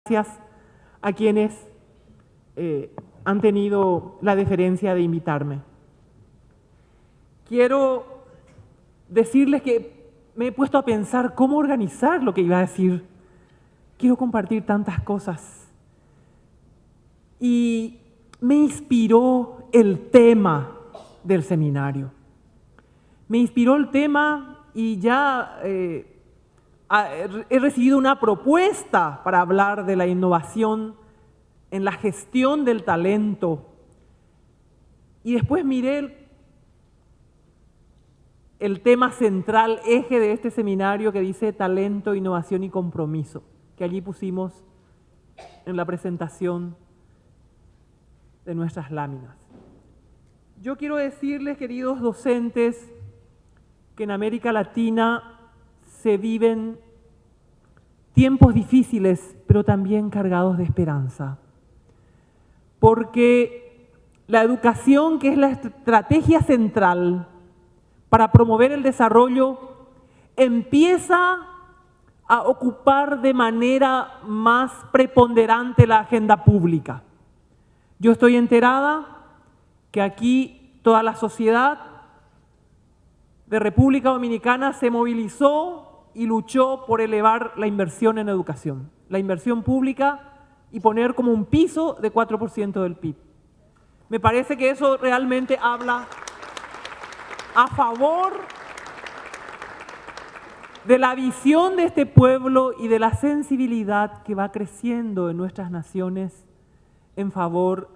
Gracias a quienes han tenido la deferencia de invitarme. Quiero decirles que me he puesto a pensar cómo organizar lo que iba a decir. Quiero compartir tantas cosas. Y me inspiró el tema del seminario. Me inspiró el tema y ya he recibido una propuesta para hablar de la innovación en la gestión del talento. Y después miré el tema central, eje de este seminario que dice talento, innovación y compromiso, que allí pusimos en la presentación de nuestras láminas. Yo quiero decirles, queridos docentes, que en América Latina se viven tiempos difíciles, pero también cargados de esperanza. Porque la educación, que es la estrategia central para promover el desarrollo, empieza a ocupar de manera más preponderante la agenda pública. Yo estoy enterada que aquí toda la sociedad de República Dominicana se movilizó y luchó por elevar la inversión en educación, la inversión pública, y poner como un piso de 4% del PIB. Me parece que eso realmente habla a favor de la visión de este pueblo y de la sensibilidad que va creciendo en nuestras naciones en favor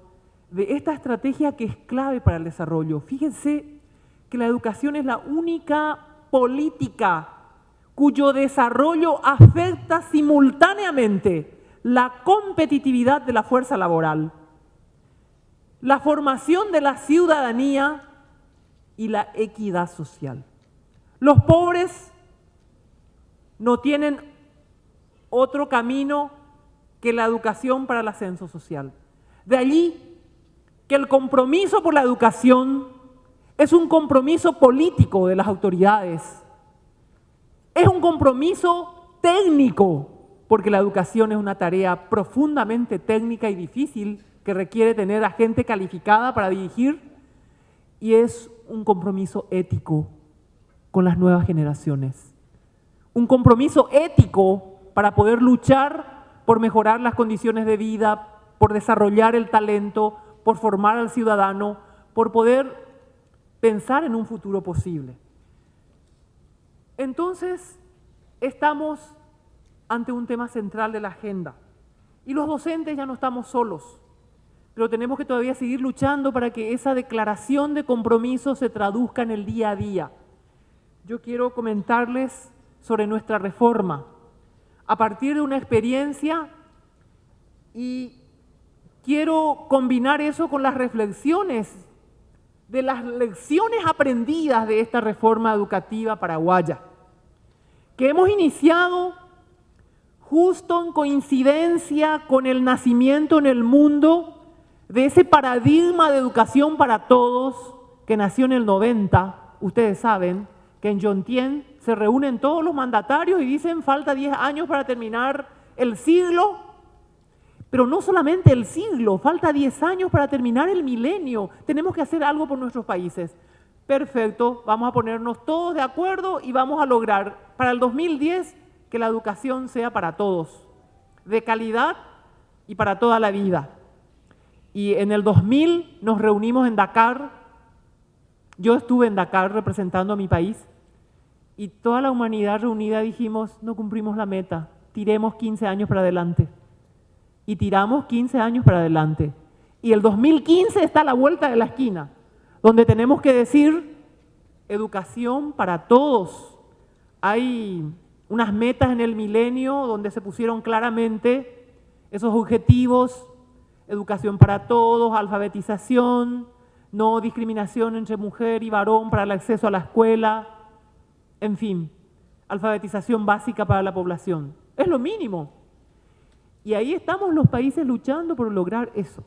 de esta estrategia que es clave para el desarrollo. Fíjense que la educación es la única política cuyo desarrollo afecta simultáneamente la competitividad de la fuerza laboral, la formación de la ciudadanía y la equidad social. Los pobres no tienen otro camino que la educación para el ascenso social. De allí que el compromiso por la educación es un compromiso político de las autoridades, es un compromiso técnico, porque la educación es una tarea profundamente técnica y difícil que requiere tener a gente calificada para dirigir, y es un compromiso ético con las nuevas generaciones. Un compromiso ético para poder luchar por mejorar las condiciones de vida, por desarrollar el talento, por formar al ciudadano, por poder pensar en un futuro posible. Entonces, estamos ante un tema central de la agenda. Y los docentes ya no estamos solos, pero tenemos que todavía seguir luchando para que esa declaración de compromiso se traduzca en el día a día. Yo quiero comentarles sobre nuestra reforma a partir de una experiencia, y quiero combinar eso con las reflexiones de las lecciones aprendidas de esta reforma educativa paraguaya, que hemos iniciado justo en coincidencia con el nacimiento en el mundo de ese paradigma de educación para todos que nació en el 90. Ustedes saben que en Yontien se reúnen todos los mandatarios y dicen falta 10 años para terminar el siglo, pero no solamente el siglo, falta 10 años para terminar el milenio. Tenemos que hacer algo por nuestros países. Perfecto, vamos a ponernos todos de acuerdo y vamos a lograr para el 2010 que la educación sea para todos, de calidad y para toda la vida. Y en el 2000 nos reunimos en Dakar. Yo estuve en Dakar representando a mi país, y toda la humanidad reunida dijimos, no cumplimos la meta, tiremos 15 años para adelante. Y tiramos 15 años para adelante. Y el 2015 está a la vuelta de la esquina, donde tenemos que decir educación para todos. Hay unas metas en el milenio donde se pusieron claramente esos objetivos: educación para todos, alfabetización, no discriminación entre mujer y varón para el acceso a la escuela, en fin, alfabetización básica para la población. Es lo mínimo. Y ahí estamos los países luchando por lograr eso.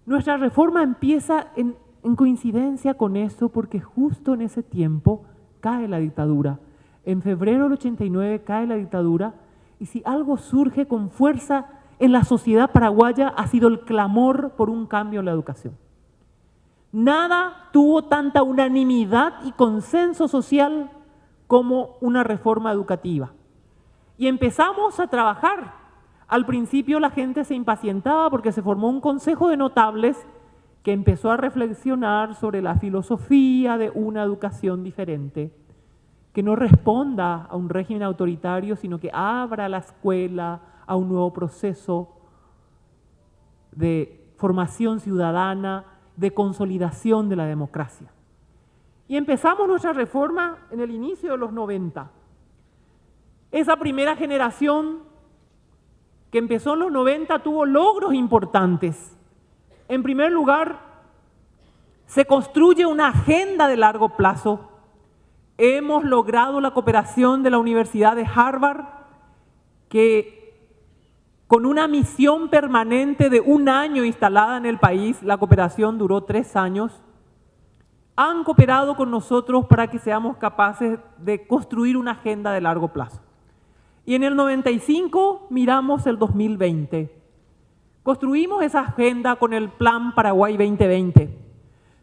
Nuestra reforma empieza en coincidencia con eso, porque justo en ese tiempo cae la dictadura. En febrero del 89 cae la dictadura Y si algo surge con fuerza en la sociedad paraguaya ha sido el clamor por un cambio en la educación. Nada tuvo tanta unanimidad y consenso social como una reforma educativa. Y empezamos a trabajar. Al principio la gente se impacientaba porque se formó un consejo de notables que empezó a reflexionar sobre la filosofía de una educación diferente, que no responda a un régimen autoritario, sino que abra la escuela a un nuevo proceso de formación ciudadana, de consolidación de la democracia. Y empezamos nuestra reforma en el inicio de los 90. Esa primera generación que empezó en los 90 tuvo logros importantes. En primer lugar, se construye una agenda de largo plazo. Hemos logrado la cooperación de la Universidad de Harvard, que con una misión permanente de 1 año instalada en el país, la cooperación duró 3 años, han cooperado con nosotros para que seamos capaces de construir una agenda de largo plazo. Y en el 95 miramos el 2020. Construimos esa agenda con el Plan Paraguay 2020.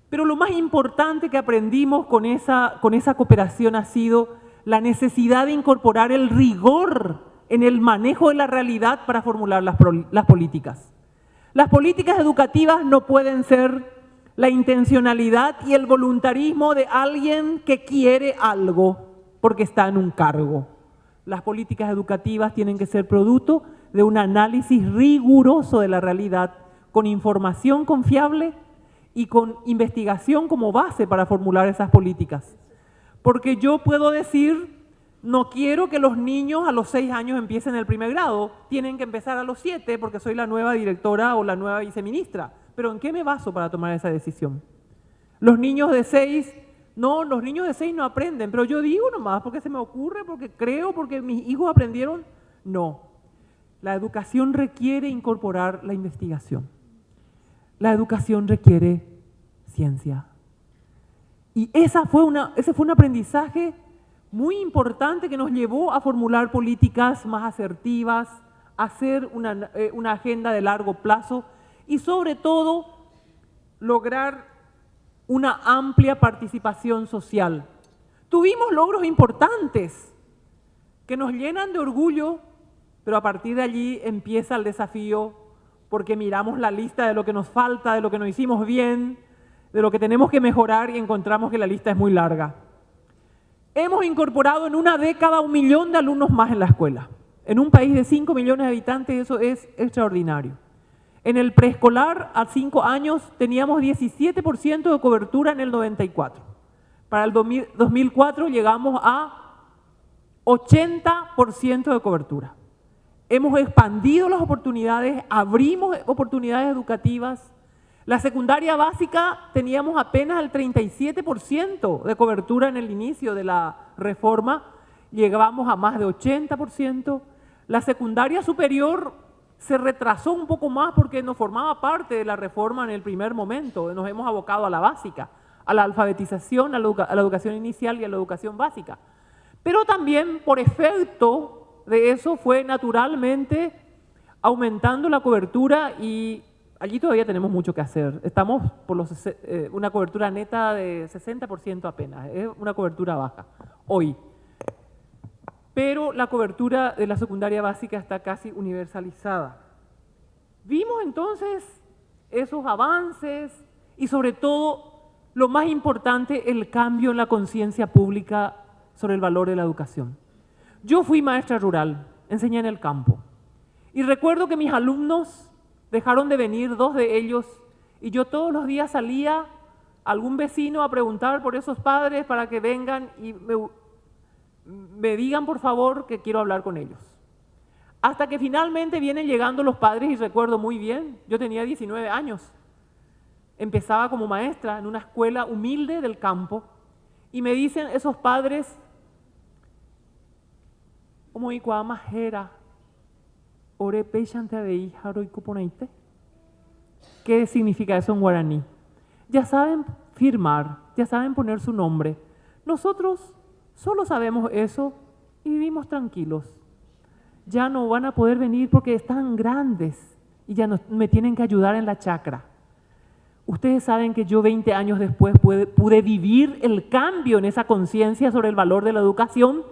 Pero lo más importante que aprendimos con esa cooperación ha sido la necesidad de incorporar el rigor en el manejo de la realidad para formular las políticas. Las políticas educativas no pueden ser la intencionalidad y el voluntarismo de alguien que quiere algo porque está en un cargo. Las políticas educativas tienen que ser producto de un análisis riguroso de la realidad, con información confiable y con investigación como base para formular esas políticas. Porque yo puedo decir, no quiero que los niños a los 6 años empiecen el primer grado, tienen que empezar a los 7 porque soy la nueva directora o la nueva viceministra. Pero ¿en qué me baso para tomar esa decisión? Los niños de 6, no, los niños de 6 no aprenden, pero yo digo nomás porque se me ocurre, porque creo, porque mis hijos aprendieron. No, la educación requiere incorporar la investigación. La educación requiere ciencia. Y ese fue un aprendizaje muy importante que nos llevó a formular políticas más asertivas, a hacer una agenda de largo plazo y sobre todo lograr una amplia participación social. Tuvimos logros importantes que nos llenan de orgullo, pero a partir de allí empieza el desafío porque miramos la lista de lo que nos falta, de lo que no hicimos bien, de lo que tenemos que mejorar y encontramos que la lista es muy larga. Hemos incorporado en una década 1 millón de alumnos más en la escuela. En un país de 5 millones de habitantes eso es extraordinario. En el preescolar a 5 años teníamos 17% de cobertura en el 94. Para el 2004 llegamos a 80% de cobertura. Hemos expandido las oportunidades, abrimos oportunidades educativas. La secundaria básica teníamos apenas el 37% de cobertura en el inicio de la reforma, llegábamos a más de 80%. La secundaria superior se retrasó un poco más porque no formaba parte de la reforma en el primer momento. Nos hemos abocado a la básica, a la alfabetización, a la educación inicial y a la educación básica. Pero también por efecto de eso fue naturalmente aumentando la cobertura y allí todavía tenemos mucho que hacer. Estamos por una cobertura neta de 60% apenas, es una cobertura baja hoy. Pero la cobertura de la secundaria básica está casi universalizada. Vimos entonces esos avances y sobre todo, lo más importante, el cambio en la conciencia pública sobre el valor de la educación. Yo fui maestra rural, enseñé en el campo y recuerdo que mis alumnos dejaron de venir, 2 de ellos, y yo todos los días salía a algún vecino a preguntar por esos padres para que vengan y me digan por favor que quiero hablar con ellos. Hasta que finalmente vienen llegando los padres y recuerdo muy bien, yo tenía 19 años, empezaba como maestra en una escuela humilde del campo y me dicen esos padres, como majera, ¿qué significa eso en guaraní? Ya saben firmar, ya saben poner su nombre. Nosotros solo sabemos eso y vivimos tranquilos. ya no van a poder venir porque están grandes y ya no, me tienen que ayudar en la chacra. Ustedes saben que yo 20 años después pude vivir el cambio en esa conciencia sobre el valor de la educación,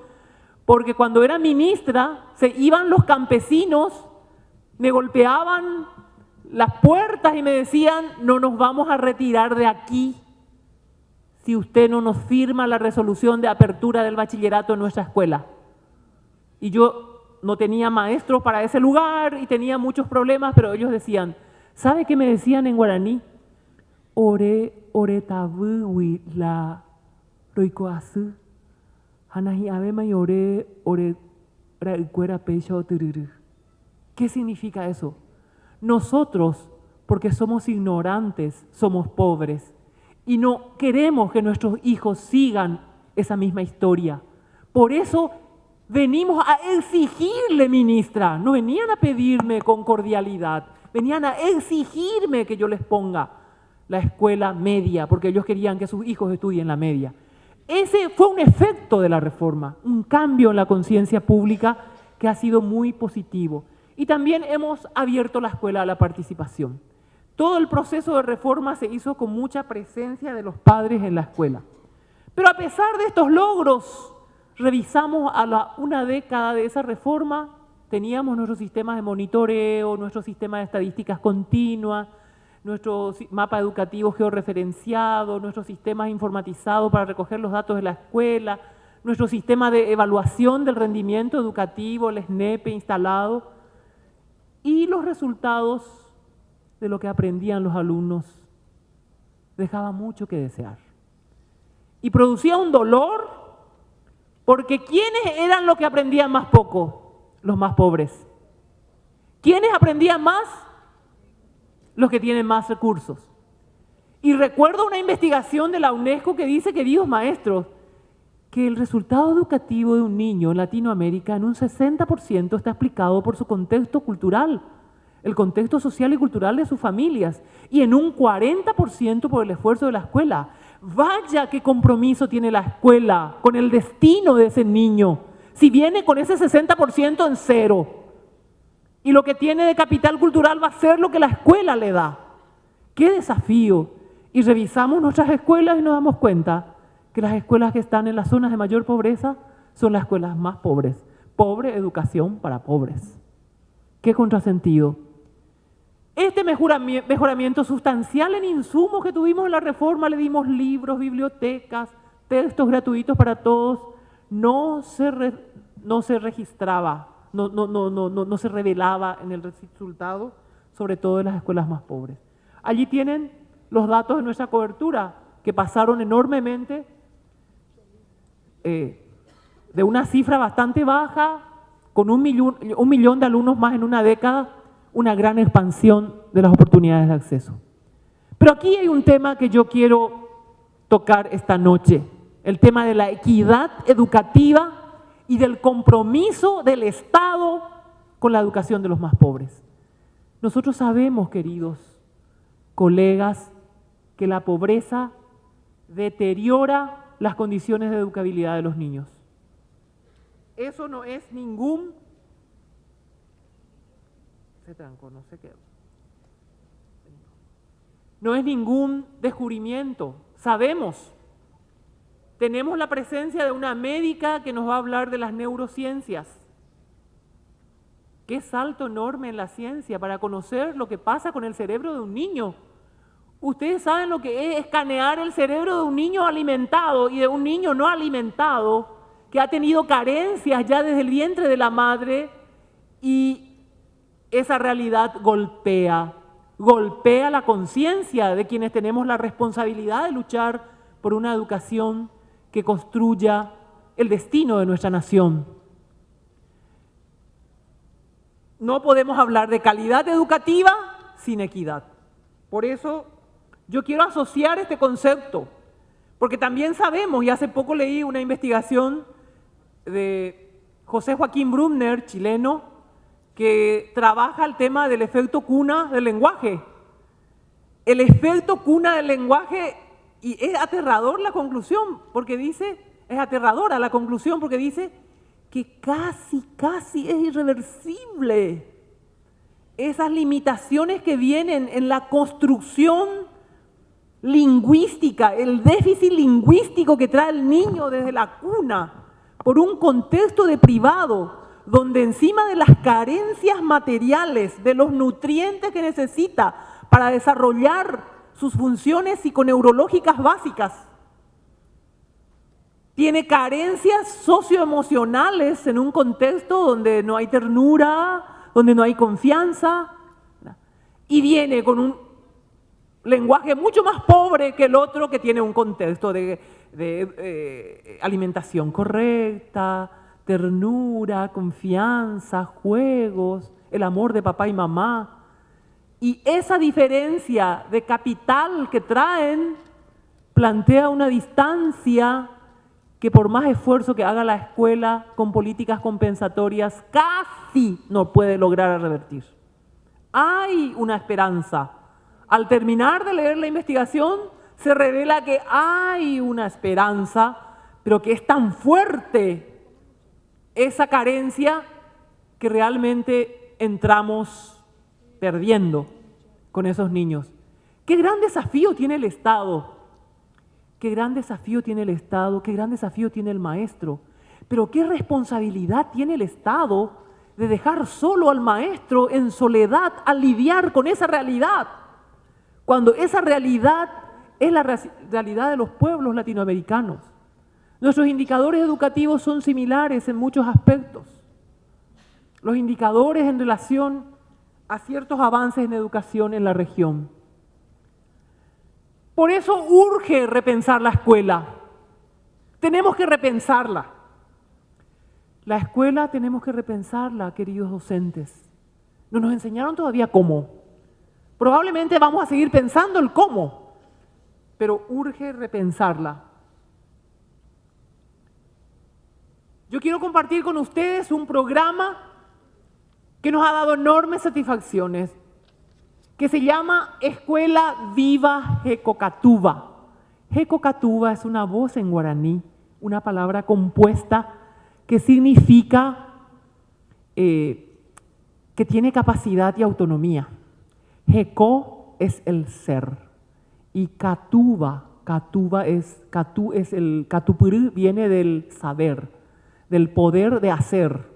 porque cuando era ministra se iban los campesinos, me golpeaban las puertas y me decían: no nos vamos a retirar de aquí si usted no nos firma la resolución de apertura del bachillerato en nuestra escuela. Y yo no tenía maestros para ese lugar y tenía muchos problemas, pero ellos decían, ¿sabe qué me decían en guaraní? Ore tabuwi la roikoasu, hanahi abema y ore raicuera pecho tururu. ¿Qué significa eso? Nosotros, porque somos ignorantes, somos pobres y no queremos que nuestros hijos sigan esa misma historia. Por eso venimos a exigirle, ministra, no venían a pedirme con cordialidad, venían a exigirme que yo les ponga la escuela media, porque ellos querían que sus hijos estudien la media. Ese fue un efecto de la reforma, un cambio en la conciencia pública que ha sido muy positivo. Y también hemos abierto la escuela a la participación. Todo el proceso de reforma se hizo con mucha presencia de los padres en la escuela. Pero a pesar de estos logros, revisamos a una década de esa reforma, teníamos nuestros sistemas de monitoreo, nuestro sistema de estadísticas continuas, nuestro mapa educativo georreferenciado, nuestros sistemas informatizados para recoger los datos de la escuela, nuestro sistema de evaluación del rendimiento educativo, el SNEPE instalado, y los resultados de lo que aprendían los alumnos dejaba mucho que desear. Y producía un dolor, porque ¿quiénes eran los que aprendían más poco? Los más pobres. ¿Quiénes aprendían más? Los que tienen más recursos. Y recuerdo una investigación de la UNESCO que dice, queridos maestros, que el resultado educativo de un niño en Latinoamérica en un 60% está explicado por su contexto cultural, el contexto social y cultural de sus familias, y en un 40% por el esfuerzo de la escuela. Vaya qué compromiso tiene la escuela con el destino de ese niño, si viene con ese 60% en cero. Y lo que tiene de capital cultural va a ser lo que la escuela le da. ¡Qué desafío! Y revisamos nuestras escuelas y nos damos cuenta que las escuelas que están en las zonas de mayor pobreza son las escuelas más pobres. Pobre educación para pobres. ¡Qué contrasentido! Este mejoramiento sustancial en insumos que tuvimos en la reforma, le dimos libros, bibliotecas, textos gratuitos para todos, no se registraba, no se revelaba en el resultado, sobre todo en las escuelas más pobres. Allí tienen los datos de nuestra cobertura, que pasaron enormemente de una cifra bastante baja, con un millón de alumnos más en una década, una gran expansión de las oportunidades de acceso. Pero aquí hay un tema que yo quiero tocar esta noche, el tema de la equidad educativa y del compromiso del Estado con la educación de los más pobres. Nosotros sabemos, queridos colegas, que la pobreza deteriora las condiciones de educabilidad de los niños. Eso no es ningún... Se trancó, no sé qué. No es ningún descubrimiento. Sabemos. Tenemos la presencia de una médica que nos va a hablar de las neurociencias. Qué salto enorme en la ciencia para conocer lo que pasa con el cerebro de un niño. Ustedes saben lo que es escanear el cerebro de un niño alimentado y de un niño no alimentado que ha tenido carencias ya desde el vientre de la madre, y esa realidad golpea la conciencia de quienes tenemos la responsabilidad de luchar por una educación que construya el destino de nuestra nación. No podemos hablar de calidad educativa sin equidad. Por eso yo quiero asociar este concepto, porque también sabemos, y hace poco leí una investigación de José Joaquín Brumner, chileno, que trabaja el tema del efecto cuna del lenguaje. El efecto cuna del lenguaje, y es aterrador la conclusión, porque dice, es aterradora la conclusión, porque dice que casi es irreversible. Esas limitaciones que vienen en la construcción lingüística, el déficit lingüístico que trae el niño desde la cuna, por un contexto de privado, donde encima de las carencias materiales, de los nutrientes que necesita para desarrollar sus funciones psiconeurológicas básicas, tiene carencias socioemocionales en un contexto donde no hay ternura, donde no hay confianza, y viene con un lenguaje mucho más pobre que el otro que tiene un contexto de alimentación correcta, ternura, confianza, juegos, el amor de papá y mamá. Y esa diferencia de capital que traen plantea una distancia que por más esfuerzo que haga la escuela con políticas compensatorias, casi no puede lograr revertir. Hay una esperanza. Al terminar de leer la investigación, se revela que hay una esperanza, pero que es tan fuerte esa carencia que realmente entramos perdiendo con esos niños. ¡Qué gran desafío tiene el Estado! ¡Qué gran desafío tiene el Estado! ¡Qué gran desafío tiene el maestro! Pero qué responsabilidad tiene el Estado de dejar solo al maestro en soledad a lidiar con esa realidad, cuando esa realidad es la realidad de los pueblos latinoamericanos. Nuestros indicadores educativos son similares en muchos aspectos. Los indicadores en relación a ciertos avances en educación en la región. Por eso urge repensar la escuela. Tenemos que repensarla. La escuela tenemos que repensarla, queridos docentes. No nos enseñaron todavía cómo. Probablemente vamos a seguir pensando el cómo, pero urge repensarla. Yo quiero compartir con ustedes un programa que nos ha dado enormes satisfacciones, que se llama Escuela Viva Jecocatuba. Jecocatuba es una voz en guaraní, una palabra compuesta que significa que tiene capacidad y autonomía. Jeco es el ser y Catuba es el Catupurú, viene del saber, del poder de hacer.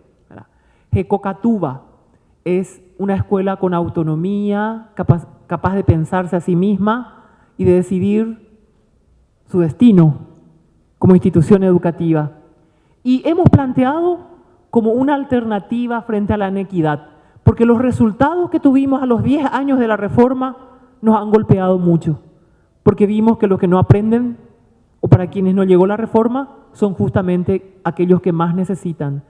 Jecocatuba es una escuela con autonomía, capaz de pensarse a sí misma y de decidir su destino como institución educativa. Y hemos planteado como una alternativa frente a la inequidad, porque los resultados que tuvimos a los 10 años de la reforma nos han golpeado mucho, porque vimos que los que no aprenden, o para quienes no llegó la reforma, son justamente aquellos que más necesitan.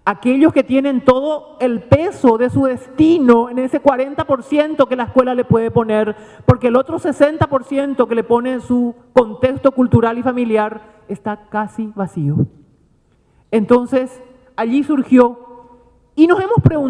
Aquellos que tienen todo el peso de su destino en ese 40% que la escuela le puede poner, porque el otro 60% que le pone en su contexto cultural y familiar está casi vacío. Entonces, allí surgió, y nos hemos preguntado,